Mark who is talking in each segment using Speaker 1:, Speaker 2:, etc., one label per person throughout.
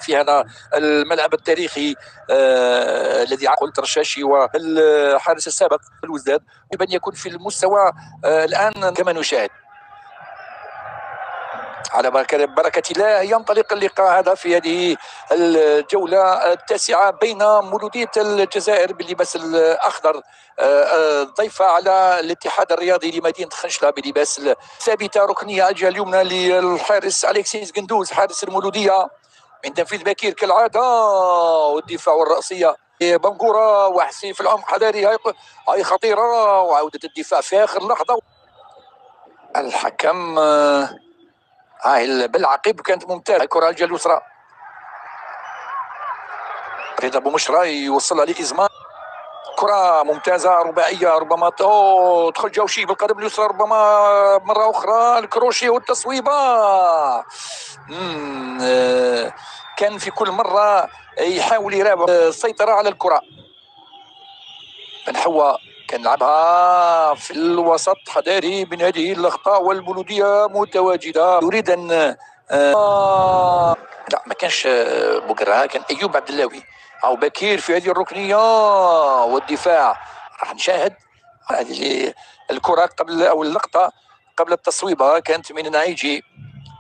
Speaker 1: في هذا الملعب التاريخي الذي قلت رشاشي والحارس السابق الوزداد، يجب ان يكون في المستوى الان كما نشاهد. على بركة الله ينطلق اللقاء هذا في هذه الجولة التاسعة بين مولودية الجزائر باللباس الأخضر ضيفة على الاتحاد الرياضي لمدينة خنشلة بلباس ثابتة ركنية الجهة اليمنى للحارس أليكسيس قندوز حارس المولودية من تنفيذ بكير كالعادة، والدفاع والرأسية بنقورة وحسين في العمق حذاري هاي خطيرة، وعودة الدفاع في آخر لحظة. الحكم هاي بالعقيب كانت ممتازه. الكره الجهه اليسرى رضا بومشرى يوصلها لإزمان، كره ممتازه رباعيه ربما تدخل جوشي بالقدم اليسرى ربما مره اخرى الكروشي والتصويبه. كان في كل مره يحاول يراقب السيطره على الكره. بن حوا كان لعبها في الوسط حذاري من هذه الاخطاء والمولوديه متواجده يريد ان لا ما كانش بوكرا، كان ايوب عبد اللاوي او بكير في هذه الركنيه والدفاع. راح نشاهد هذه الكره قبل او اللقطه قبل التصويبه كانت من نعيجي،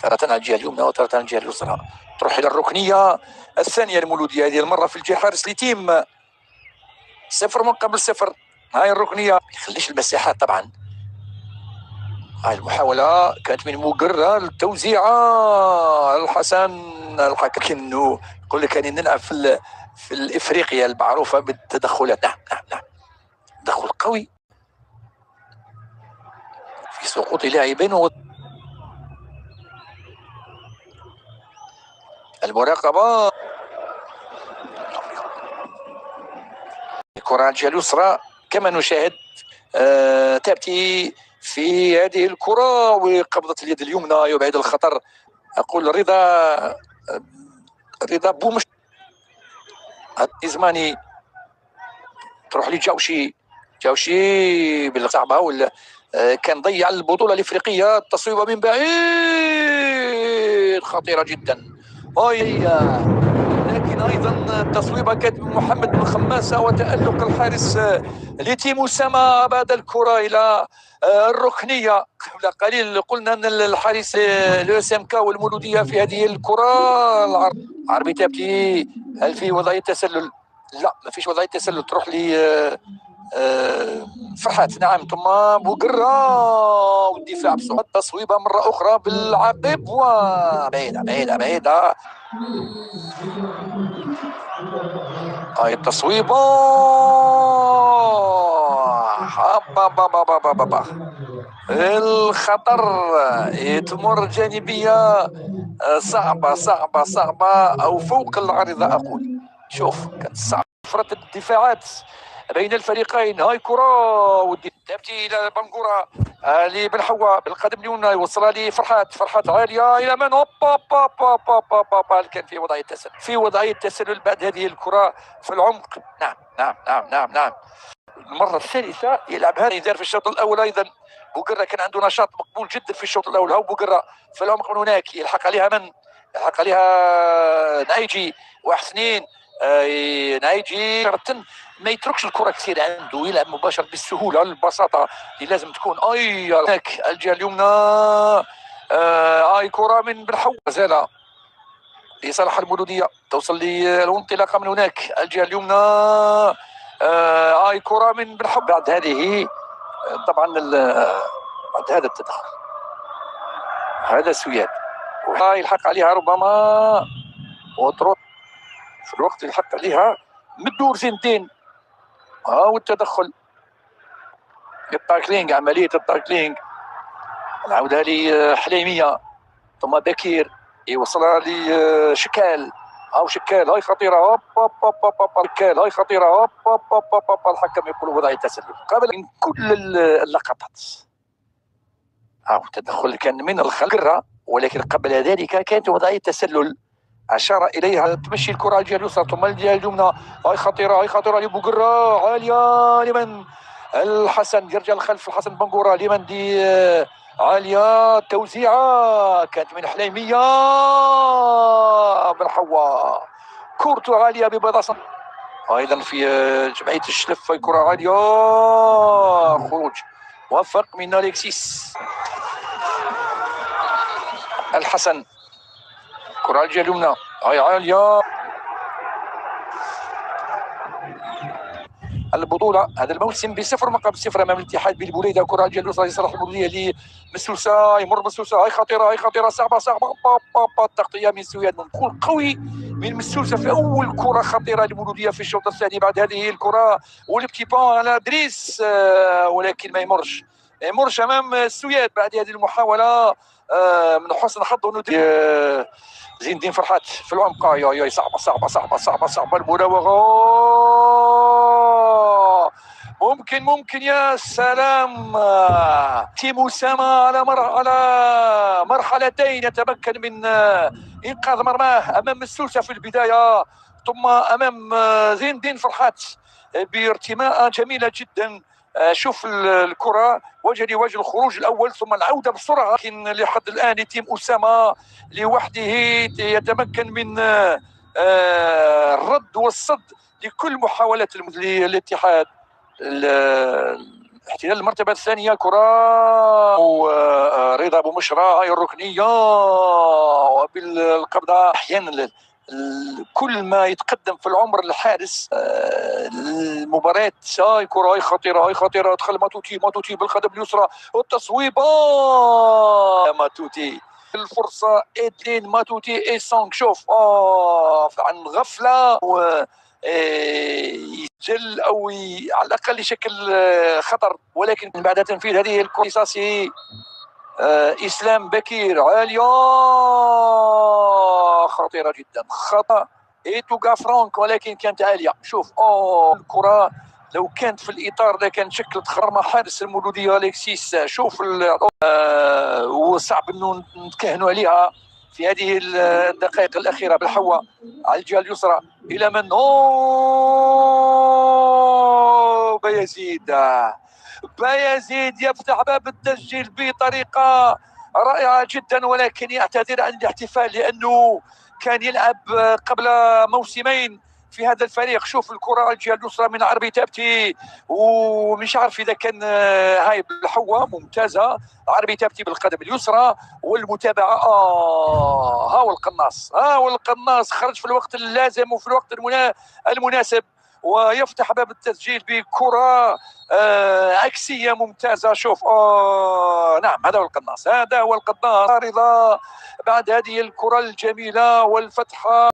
Speaker 1: تارة على الجهه اليمنى وتارة على الجهه اليسرى. تروح الى الركنيه الثانيه المولوديه هذه المره في الجهه حارس لتيم 0 من قبل 0. هاي الركنيه ما يخليش المساحات طبعا. هاي المحاوله كانت من مقرة التوزيعه الحسن الحكم انه يقول لك اني نلعب في الافريقيا المعروفه بالتدخلات. نعم نعم نعم، تدخل قوي في سقوط لاعبين المراقبه. الكره الجهه اليسرى كما نشاهد تأتي في هذه الكرة وقبضة اليد اليمنى يبعد الخطر. أقول رضا بومش إزماني تروح جوشي بالصعبة ولا كان ضيع البطولة الإفريقية. التصويبة من بعيد خطيرة جدا، لكن ايضا التصويبه كانت من محمد بن خماسه وتالق الحارس لتيم اسامه بعد الكره الى الركنيه. قبل قليل قلنا ان الحارس الاسمكا والمولوديه في هذه الكره العربي تبكي. هل في وضعيه تسلل؟ لا ما فيش وضعيه تسلل. تروح لي فرحات نعم ثم بوقرة والدفاع بسرعه. التصويبه مره اخرى بالعقب وبعيده بعيده بعيده. هاي التصويبه الخطر تمر جانبيه صعبه صعبه صعبه او فوق العارضه اقول. شوف كانت صعبه فرط الدفاعات بين الفريقين. هاي كره تأتي الى بنقوره لبن حوا بالقدم اليمنى يوصلها لفرحات عاليه الى من كان في وضعيه تسلل بعد هذه الكره في العمق. نعم نعم نعم نعم نعم. المره الثالثه يلعب هذا يدار في الشوط الاول. ايضا بوقرة كان عنده نشاط مقبول جدا في الشوط الاول. هاو بوقرة في العمق من هناك يلحق عليها نايجي وحسنين. نايجي ما يتركش الكره كثير عنده، يلعب مباشر بالسهوله البساطه اللي لازم تكون. هناك الجهه اليمنى هاي كره من بن حوا زالة لصالح المولوديه توصل للانطلاقه من هناك الجهه اليمنى. هاي كره من بن حوا بعد هذه طبعا بعد هذا التدخل هذا سوياد يلحق عليها ربما وتروح في الوقت يلحق عليها مدور زنتين. والتدخل التاكلينج عمليه التاكلينج نعاودها لي حليميه ثم بكير يوصلها لشكال شكال هاي خطيره شكال هاي خطيره الحكم يقول وضعيه تسلل قبل من كل اللقطات. التدخل كان من الخلق ولكن قبل ذلك كانت وضعيه تسلل اشار اليها. تمشي الكره الجهه اليسرى ثم الجهه اليمنى. هاي خطيره لبوقرة عاليه لمن الحسن يرجع الخلف الحسن بنقوره لمن دي عالية، توزيعة كانت من حليمية بن حواء، كورته عالية ببلاصة. أيضا في جمعية الشلف كرة عالية، خروج موفق من أليكسيس الحسن، كرة الجهة اليمنى هاي عالية. البطولة هذا الموسم بصفر مقابل صفر امام الاتحاد بالبوليده. كره الجهه اليسرى يصلح المولوديه لمسلوسه، يمر مسلوسه، هاي خطيره، هاي خطيره، صعبه صعبه، التغطيه من سوياد، من دخول قوي من مسلوسه في اول كره خطيره للمولوديه في الشوط الثاني. بعد هذه الكره والبتي بون على دريس، ولكن ما يمرش امام السوياد بعد هذه المحاوله من حسن حظه زين الدين فرحات في العمق. يا صعبه صعبه صعبه صعبه صعبه المراوغه، ممكن يا سلام. تيم أسامة على مرحلتين يتمكن من انقاذ مرماه امام السلسة في البدايه، ثم امام زين الدين فرحات بارتماء جميله جدا. شوف الكره وجه لوجه، الخروج الاول ثم العوده بسرعه، لكن لحد الان تيم اسامه لوحده يتمكن من الرد والصد لكل محاولات الاتحاد. احتلال المرتبه الثانيه، كره رضا ابو مشرى، هاي الركنيه وبالقبضه. احيانا كل ما يتقدم في العمر الحارس المباريات، هاي كره، هاي خطيره، هاي خطيره، دخل ماتوتي بالقدم اليسرى والتصويبه، ماتوتي الفرصه ادلين ماتوتي اي سونغ. شوف عن غفله يسجل او على الاقل يشكل خطر، ولكن بعد تنفيذ هذه الكورساسي اسلام بكير عاليه خطيره جدا، خطا ايتوغا فرانك ولكن كانت عاليه. شوف الكره لو كانت في الاطار ده كان شكلت خرمه حارس المولوديه اليكسيس. شوف وصعب انه نتكهنوا عليها في هذه الدقائق الاخيره. بالحواء على الجهه اليسرى الى من؟ بايزيد يفتح باب التسجيل بطريقه رائعه جدا، ولكن يعتذر عن الاحتفال لانه كان يلعب قبل موسمين في هذا الفريق. شوف الكره على الجهه اليسرى من عربي تابتي، ومش عارف اذا كان هاي بالحواء ممتازه. عربي تابتي بالقدم اليسرى والمتابعه ها والقناص خرج في الوقت اللازم وفي الوقت المناسب، ويفتح باب التسجيل بكره عكسيه ممتازه. شوف نعم هذا هو القناص رضا بعد هذه الكره الجميله والفتحه.